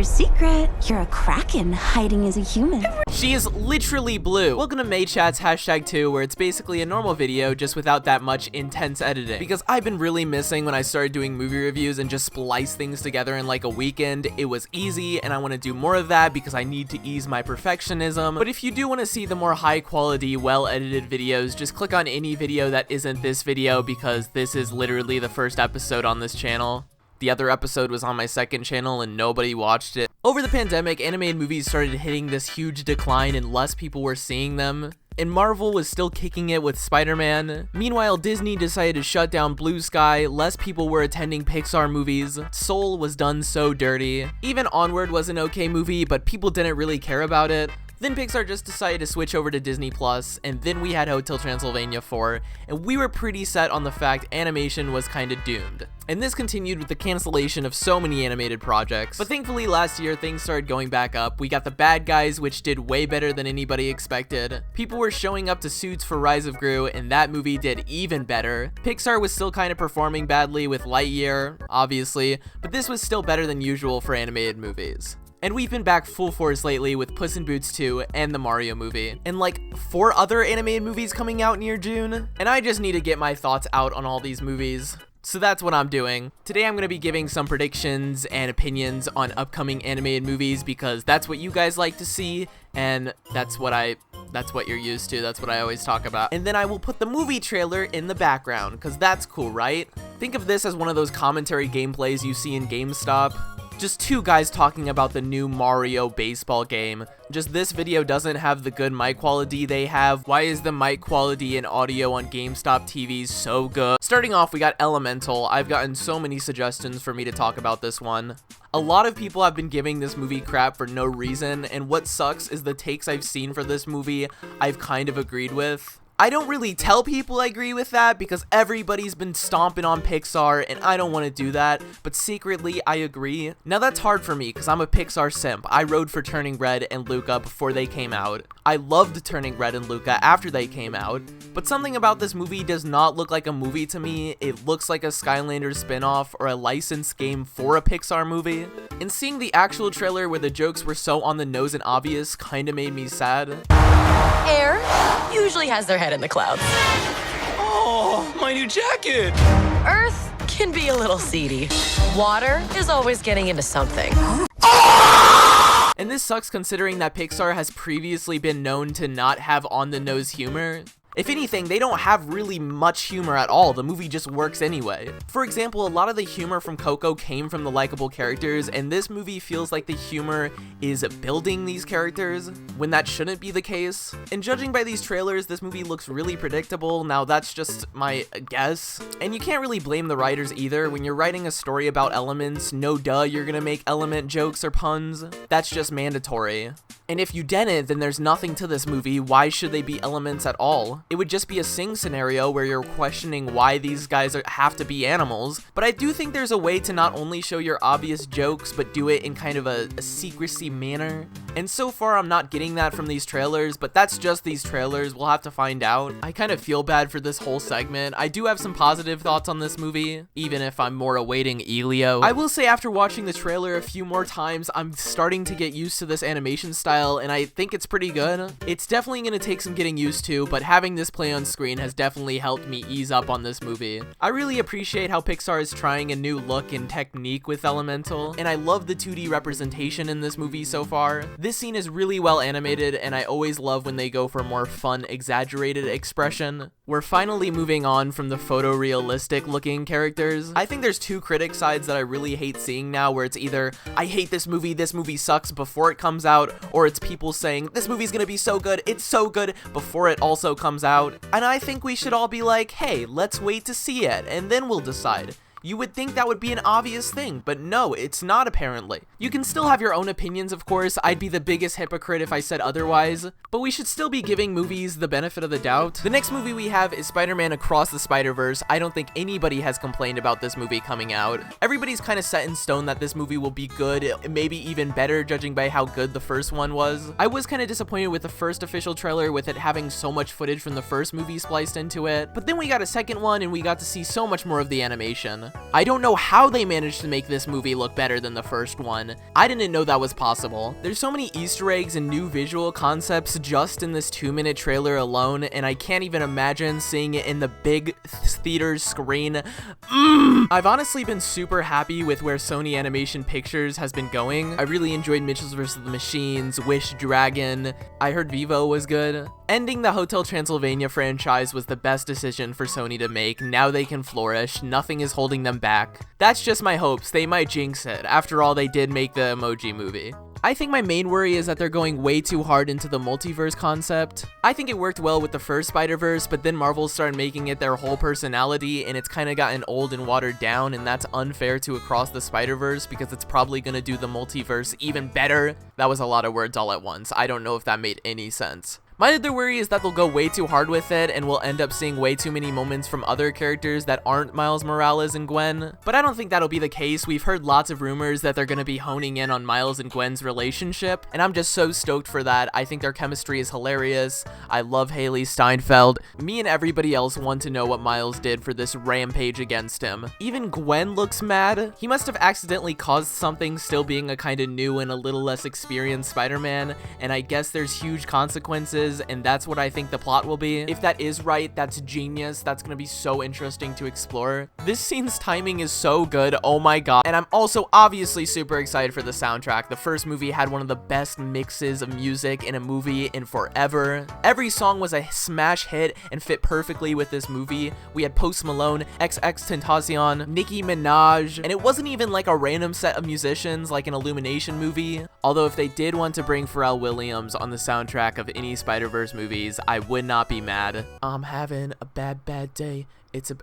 secret. You're a kraken hiding as a human. She is literally blue. Welcome to May Chat's #2, where it's basically a normal video just without that much intense editing. Because I've been really missing when I started doing movie reviews and just splice things together in like a weekend. It was easy, and I want to do more of that because I need to ease my perfectionism. But if you do want to see the more high quality, well edited videos, just click on any video that isn't this video, because this is literally the first episode on this channel. The other episode was on my second channel and nobody watched it. Over the pandemic, animated movies started hitting this huge decline and less people were seeing them. And Marvel was still kicking it with Spider-Man. Meanwhile, Disney decided to shut down Blue Sky, less people were attending Pixar movies, Soul was done so dirty. Even Onward was an okay movie, but people didn't really care about it. Then Pixar just decided to switch over to Disney+, and then we had Hotel Transylvania 4, and we were pretty set on the fact animation was kinda doomed. And this continued with the cancellation of so many animated projects. But thankfully last year things started going back up. We got The Bad Guys, which did way better than anybody expected. People were showing up to Suits for Rise of Gru, and that movie did even better. Pixar was still kind of performing badly with Lightyear, obviously, but this was still better than usual for animated movies. And we've been back full force lately with Puss in Boots 2 and the Mario movie, and like 4 other animated movies coming out near June, and I just need to get my thoughts out on all these movies. So that's what I'm doing. Today I'm going to be giving some predictions and opinions on upcoming animated movies because that's what you guys like to see, and that's what you're used to. That's what I always talk about. And then I will put the movie trailer in the background because that's cool, right? Think of this as one of those commentary gameplays you see in GameStop. Just 2 guys talking about the new Mario baseball game. Just this video doesn't have the good mic quality they have. Why is the mic quality and audio on GameStop TVs so good? Starting off, we got Elemental. I've gotten so many suggestions for me to talk about this one. A lot of people have been giving this movie crap for no reason, and what sucks is the takes I've seen for this movie I've kind of agreed with. I don't really tell people I agree with that because everybody's been stomping on Pixar and I don't want to do that, but secretly I agree. Now that's hard for me because I'm a Pixar simp. I rode for Turning Red and Luca before they came out. I loved Turning Red and Luca after they came out, but something about this movie does not look like a movie to me. It looks like a Skylanders spinoff or a licensed game for a Pixar movie. And seeing the actual trailer where the jokes were so on the nose and obvious kinda made me sad. Air usually has their head in the clouds. Oh, my new jacket! Earth can be a little seedy. Water is always getting into something. And this sucks considering that Pixar has previously been known to not have on-the-nose humor. If anything, they don't have really much humor at all. The movie just works anyway. For example, a lot of the humor from Coco came from the likable characters, and this movie feels like the humor is building these characters, when that shouldn't be the case. And judging by these trailers, this movie looks really predictable. Now that's just my guess. And you can't really blame the writers either. When you're writing a story about elements, no duh, you're gonna make element jokes or puns. That's just mandatory. And if you didn't, then there's nothing to this movie. Why should they be elements at all? It would just be a Sing scenario where you're questioning why these guys have to be animals. But I do think there's a way to not only show your obvious jokes, but do it in kind of a secrecy manner. And so far, I'm not getting that from these trailers, but that's just these trailers. We'll have to find out. I kind of feel bad for this whole segment. I do have some positive thoughts on this movie, even if I'm more awaiting Elio. I will say after watching the trailer a few more times, I'm starting to get used to this animation style, and I think it's pretty good. It's definitely going to take some getting used to, but having this play on screen has definitely helped me ease up on this movie. I really appreciate how Pixar is trying a new look and technique with Elemental, and I love the 2D representation in this movie so far. This scene is really well animated, and I always love when they go for more fun, exaggerated expression. We're finally moving on from the photorealistic looking characters. I think there's 2 critic sides that I really hate seeing now, where it's either, I hate this movie sucks before it comes out, or it's people saying, this movie's gonna be so good, it's so good, before it also comes out. And I think we should all be like, hey, let's wait to see it, and then we'll decide. You would think that would be an obvious thing, but no, it's not apparently. You can still have your own opinions, of course. I'd be the biggest hypocrite if I said otherwise, but we should still be giving movies the benefit of the doubt. The next movie we have is Spider-Man Across the Spiderverse. I don't think anybody has complained about this movie coming out. Everybody's kind of set in stone that this movie will be good, maybe even better judging by how good the first one was. I was kind of disappointed with the first official trailer with it having so much footage from the first movie spliced into it, but then we got a second one and we got to see so much more of the animation. time. I don't know how they managed to make this movie look better than the first one. I didn't know that was possible. There's so many Easter eggs and new visual concepts just in this 2-minute trailer alone, and I can't even imagine seeing it in the big theater screen. I've honestly been super happy with where Sony Animation Pictures has been going. I really enjoyed Mitchell's vs. the Machines, Wish Dragon. I heard Vivo was good. Ending the Hotel Transylvania franchise was the best decision for Sony to make. Now they can flourish. Nothing is holding them back. That's just my hopes. They might jinx it. After all, they did make the Emoji Movie. I think my main worry is that they're going way too hard into the multiverse concept. I think it worked well with the first Spider-Verse, but then Marvel started making it their whole personality, and it's kind of gotten old and watered down, and that's unfair to Across the Spider-Verse because it's probably going to do the multiverse even better. That was a lot of words all at once. I don't know if that made any sense. My other worry is that they'll go way too hard with it and we'll end up seeing way too many moments from other characters that aren't Miles Morales and Gwen. But I don't think that'll be the case. We've heard lots of rumors that they're going to be honing in on Miles and Gwen's relationship, and I'm just so stoked for that. I think their chemistry is hilarious. I love Haley Steinfeld. Me and everybody else want to know what Miles did for this rampage against him. Even Gwen looks mad. He must have accidentally caused something, still being a kind of new and a little less experienced Spider-Man, and I guess there's huge consequences, and that's what I think the plot will be. If that is right, that's genius. That's gonna be so interesting to explore. This scene's timing is so good, oh my god. And I'm also obviously super excited for the soundtrack. The first movie had one of the best mixes of music in a movie in forever. Every song was a smash hit and fit perfectly with this movie. We had Post Malone, XXXTentacion, Nicki Minaj, and it wasn't even like a random set of musicians like an Illumination movie. Although if they did want to bring Pharrell Williams on the soundtrack of any Spider-Verse movies, I would not be mad. I'm having a bad day.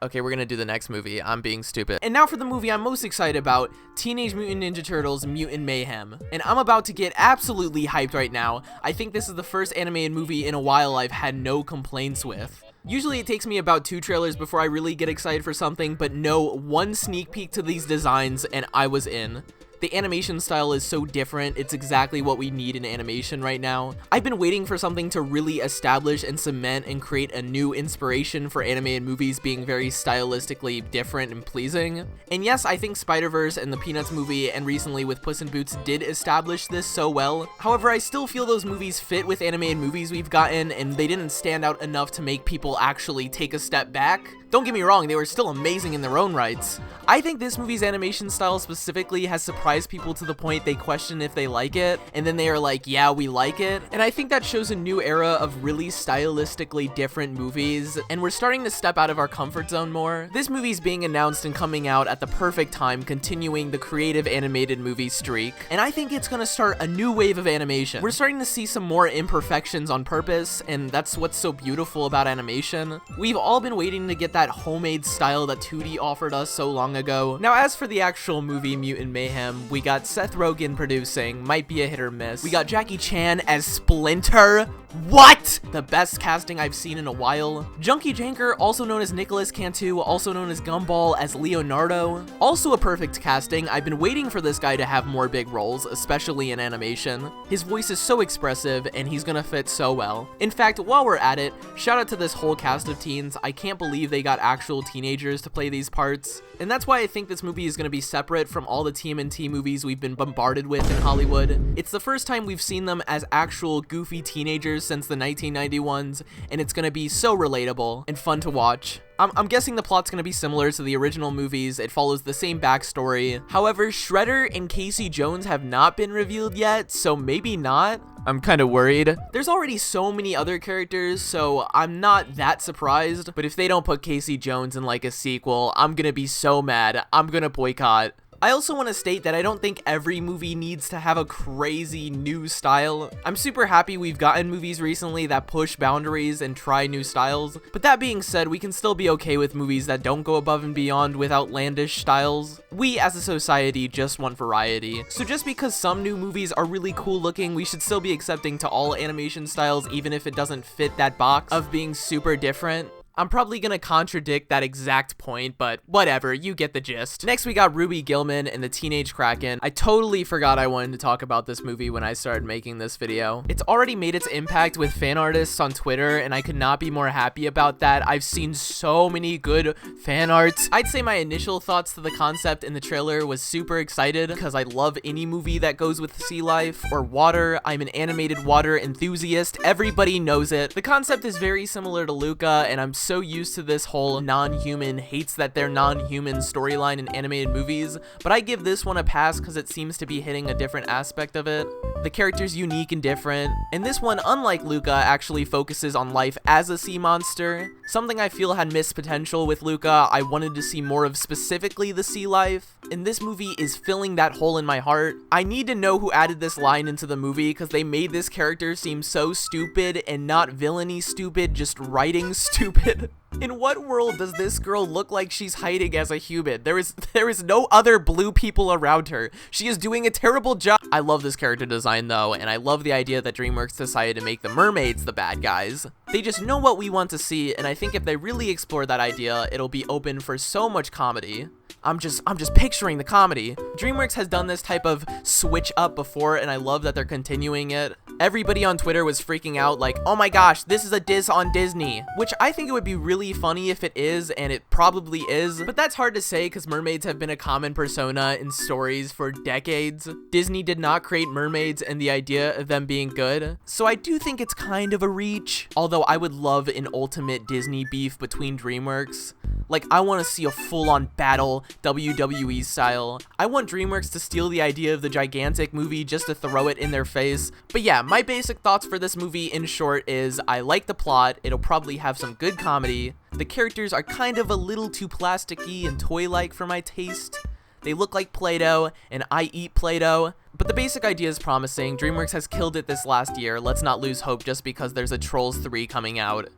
Okay, we're gonna do the next movie. I'm being stupid. And now for the movie I'm most excited about, Teenage Mutant Ninja Turtles Mutant Mayhem. And I'm about to get absolutely hyped right now. I think this is the first animated movie in a while I've had no complaints with. Usually it takes me about 2 trailers before I really get excited for something, but no, one sneak peek to these designs and I was in. The animation style is so different, it's exactly what we need in animation right now. I've been waiting for something to really establish and cement and create a new inspiration for animated movies being very stylistically different and pleasing. And yes, I think Spider-Verse and the Peanuts movie and recently with Puss in Boots did establish this so well. However, I still feel those movies fit with animated movies we've gotten and they didn't stand out enough to make people actually take a step back. Don't get me wrong, they were still amazing in their own rights. I think this movie's animation style specifically has surprised people to the point they question if they like it, and then they are like, yeah, we like it. And I think that shows a new era of really stylistically different movies, and we're starting to step out of our comfort zone more. This movie's being announced and coming out at the perfect time, continuing the creative animated movie streak, and I think it's gonna start a new wave of animation. We're starting to see some more imperfections on purpose, and that's what's so beautiful about animation. We've all been waiting to get that homemade style that 2D offered us so long ago. Now, as for the actual movie Mutant Mayhem, we got Seth Rogen producing, might be a hit or miss. We got Jackie Chan as Splinter. What? The best casting I've seen in a while. Junkie Janker, also known as Nicholas Cantu, also known as Gumball, as Leonardo. Also a perfect casting. I've been waiting for this guy to have more big roles, especially in animation. His voice is so expressive, and he's gonna fit so well. In fact, while we're at it, shout out to this whole cast of teens. I can't believe they got actual teenagers to play these parts. And that's why I think this movie is gonna be separate from all the TMNT movies we've been bombarded with in Hollywood. It's the first time we've seen them as actual goofy teenagers since the 1991s, and it's gonna be so relatable and fun to watch. I'm guessing the plot's gonna be similar to the original movies. It follows the same backstory. However, Shredder and Casey Jones have not been revealed yet, so maybe not. I'm kind of worried. There's already so many other characters, so I'm not that surprised. But if they don't put Casey Jones in like a sequel, I'm gonna be so mad. I'm gonna boycott. I also want to state that I don't think every movie needs to have a crazy new style. I'm super happy we've gotten movies recently that push boundaries and try new styles, but that being said, we can still be okay with movies that don't go above and beyond with outlandish styles. We as a society just want variety. So just because some new movies are really cool looking, we should still be accepting to all animation styles even if it doesn't fit that box of being super different. I'm probably gonna contradict that exact point, but whatever, you get the gist. Next, we got Ruby Gillman and the Teenage Kraken. I totally forgot I wanted to talk about this movie when I started making this video. It's already made its impact with fan artists on Twitter, and I could not be more happy about that. I've seen so many good fan arts. I'd say my initial thoughts to the concept in the trailer was super excited because I love any movie that goes with sea life or water. I'm an animated water enthusiast. Everybody knows it. The concept is very similar to Luca, and I'm so used to this whole non-human hates that they're non-human storyline in animated movies, but I give this one a pass because it seems to be hitting a different aspect of it. The character's unique and different, and this one, unlike Luca, actually focuses on life as a sea monster. Something I feel had missed potential with Luca. I wanted to see more of specifically the sea life, and this movie is filling that hole in my heart. I need to know who added this line into the movie because they made this character seem so stupid, and not villainy stupid, just writing stupid. In what world does this girl look like she's hiding as a human? There is no other blue people around her. She is doing a terrible job. I love this character design though, and I love the idea that DreamWorks decided to make the mermaids the bad guys. They just know what we want to see, and I think if they really explore that idea, it'll be open for so much comedy. I'm just picturing the comedy. DreamWorks has done this type of switch up before, and I love that they're continuing it. Everybody on Twitter was freaking out like, oh my gosh, this is a diss on Disney, which I think it would be really funny if it is, and it probably is, but that's hard to say because mermaids have been a common persona in stories for decades. Disney did not create mermaids and the idea of them being good, so I do think it's kind of a reach, although I would love an ultimate Disney beef between DreamWorks. Like, I want to see a full-on battle, WWE style. I want DreamWorks to steal the idea of the gigantic movie just to throw it in their face. But yeah, my basic thoughts for this movie in short is I like the plot, it'll probably have some good comedy. The characters are kind of a little too plasticky and toy-like for my taste. They look like Play-Doh, and I eat Play-Doh. But the basic idea is promising. DreamWorks has killed it this last year. Let's not lose hope just because there's a Trolls 3 coming out.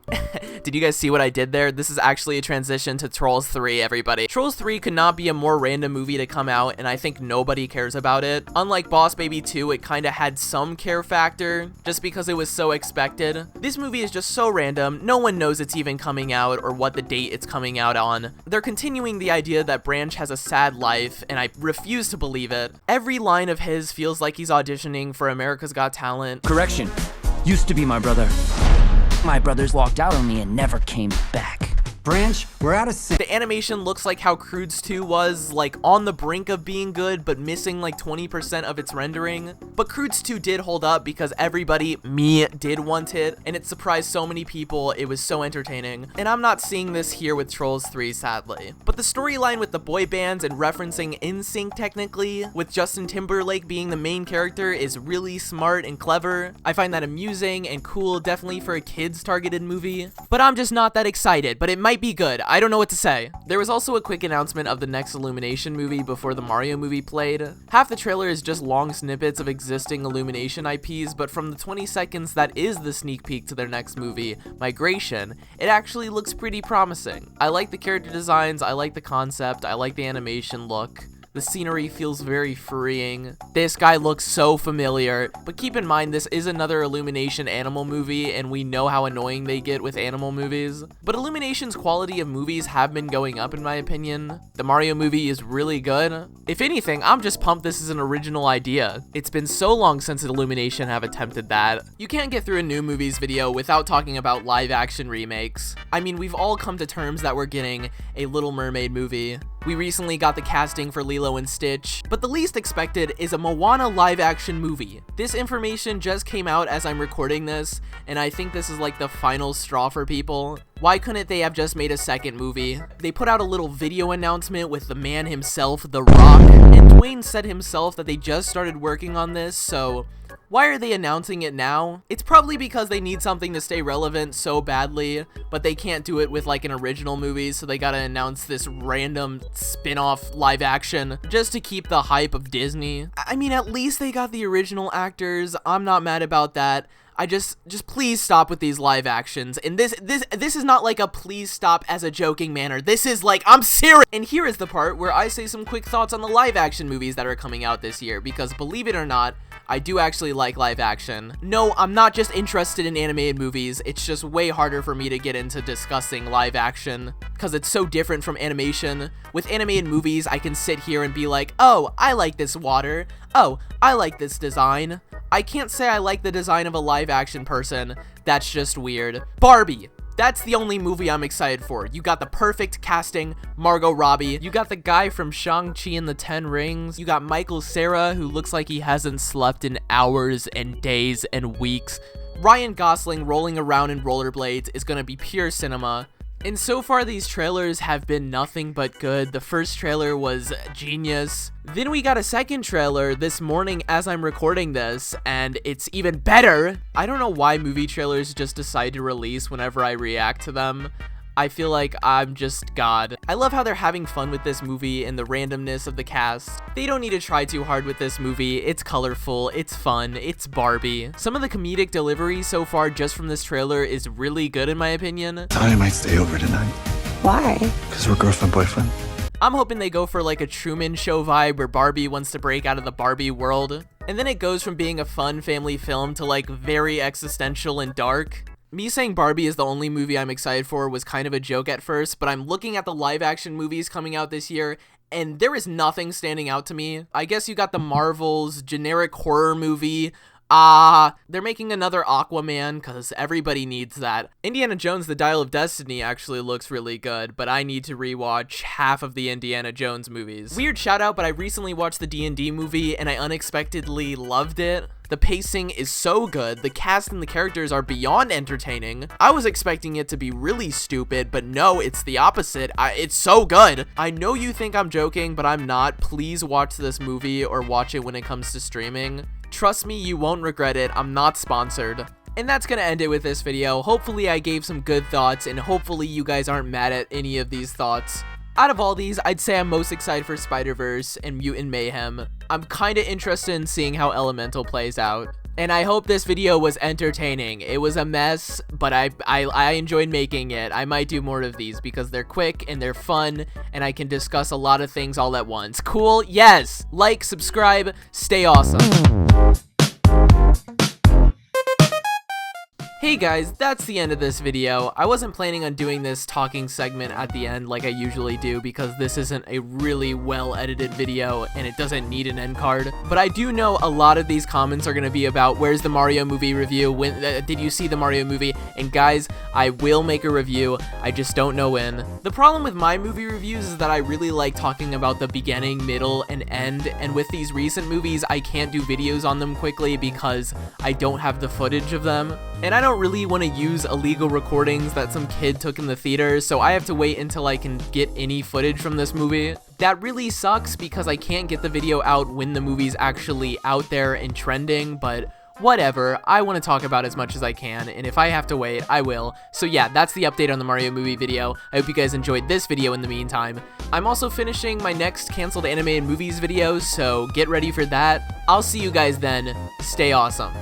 Did you guys see what I did there? This is actually a transition to Trolls 3, everybody. Trolls 3 could not be a more random movie to come out, and I think nobody cares about it. Unlike Boss Baby 2, it kinda had some care factor, just because it was so expected. This movie is just so random, no one knows it's even coming out or what the date it's coming out on. They're continuing the idea that Branch has a sad life, and I refuse to believe it. Every line of his feels like he's auditioning for America's Got Talent. Correction. Used to be my brother. My brothers walked out on me and never came back. Branch, we're out of sync. The animation looks like how Croods 2 was, like on the brink of being good, but missing like 20% of its rendering. But Croods 2 did hold up because everybody, me, did want it, and it surprised so many people. It was so entertaining. And I'm not seeing this here with Trolls 3, sadly. But the storyline with the boy bands and referencing NSYNC technically, with Justin Timberlake being the main character, is really smart and clever. I find that amusing and cool, definitely for a kids targeted movie. But I'm just not that excited, but it might be good. I don't know what to say. There was also a quick announcement of the next Illumination movie before the Mario movie played. Half the trailer is just long snippets of existing Illumination IPs, but from the 20 seconds that is the sneak peek to their next movie, Migration, it actually looks pretty promising. I like the character designs, I like the concept, I like the animation look. The scenery feels very freeing. This guy looks so familiar, but keep in mind this is another Illumination animal movie, and we know how annoying they get with animal movies. But Illumination's quality of movies have been going up in my opinion. The Mario movie is really good. If anything, I'm just pumped this is an original idea. It's been so long since Illumination have attempted that. You can't get through a new movies video without talking about live action remakes. I mean, we've all come to terms that we're getting a Little Mermaid movie. We recently got the casting for Lilo and Stitch, but the least expected is a Moana live-action movie. This information just came out as I'm recording this, and I think this is like the final straw for people. Why couldn't they have just made a second movie? They put out a little video announcement with the man himself, The Rock, and Dwayne said himself that they just started working on this, so why are they announcing it now? It's probably because they need something to stay relevant so badly, but they can't do it with like an original movie, so they gotta announce this random spin-off live action just to keep the hype of Disney. I mean, at least they got the original actors. I'm not mad about that. I just please stop with these live actions. And this is not like a please stop as a joking manner. This is like, I'm serious. And here is the part where I say some quick thoughts on the live action movies that are coming out this year, because believe it or not, I do actually like live action. No, I'm not just interested in animated movies, it's just way harder for me to get into discussing live action, because it's so different from animation. With animated movies, I can sit here and be like, oh, I like this water. Oh, I like this design. I can't say I like the design of a live action person. That's just weird. Barbie. That's the only movie I'm excited for. You got the perfect casting, Margot Robbie. You got the guy from Shang-Chi and the 10 Rings. You got Michael Cera, who looks like he hasn't slept in hours and days and weeks. Ryan Gosling rolling around in rollerblades is gonna be pure cinema. And so far, these trailers have been nothing but good. The first trailer was genius. Then we got a second trailer this morning as I'm recording this, and it's even better. I don't know why movie trailers just decide to release whenever I react to them. I feel like I'm just God. I love how they're having fun with this movie and the randomness of the cast. They don't need to try too hard with this movie. It's colorful, it's fun, it's Barbie. Some of the comedic delivery so far just from this trailer is really good in my opinion. Thought I might stay over tonight. Why? Because we're girlfriend-boyfriend. I'm hoping they go for like a Truman Show vibe where Barbie wants to break out of the Barbie world. And then it goes from being a fun family film to like very existential and dark. Me saying Barbie is the only movie I'm excited for was kind of a joke at first, but I'm looking at the live action movies coming out this year, and there is nothing standing out to me. I guess you got the Marvels generic horror movie. They're making another Aquaman because everybody needs that. Indiana Jones The Dial of Destiny actually looks really good, but I need to rewatch half of the Indiana Jones movies. Weird shout out, but I recently watched the D&D movie and I unexpectedly loved it. The pacing is so good, the cast and the characters are beyond entertaining. I was expecting it to be really stupid, but no, it's the opposite. It's so good. I know you think I'm joking, but I'm not. Please watch this movie or watch it when it comes to streaming. Trust me, you won't regret it. I'm not sponsored. And that's gonna end it with this video. Hopefully I gave some good thoughts, and hopefully you guys aren't mad at any of these thoughts. Out of all these, I'd say I'm most excited for Spiderverse and Mutant Mayhem. I'm kinda interested in seeing how Elemental plays out. And I hope this video was entertaining. It was a mess, but I enjoyed making it. I might do more of these because they're quick and they're fun, and I can discuss a lot of things all at once. Cool? Yes! Like, subscribe, stay awesome. Hey guys, that's the end of this video. I wasn't planning on doing this talking segment at the end like I usually do because this isn't a really well edited video and it doesn't need an end card. But I do know a lot of these comments are going to be about where's the Mario movie review, when did you see the Mario movie? And guys, I will make a review, I just don't know when. The problem with my movie reviews is that I really like talking about the beginning, middle, and end, and with these recent movies I can't do videos on them quickly because I don't have the footage of them. And I don't really want to use illegal recordings that some kid took in the theater, so I have to wait until I can get any footage from this movie. That really sucks because I can't get the video out when the movie's actually out there and trending, but whatever, I want to talk about as much as I can, and if I have to wait, I will. So yeah, that's the update on the Mario movie video. I hope you guys enjoyed this video in the meantime. I'm also finishing my next canceled animated movies video, so get ready for that. I'll see you guys then. Stay awesome.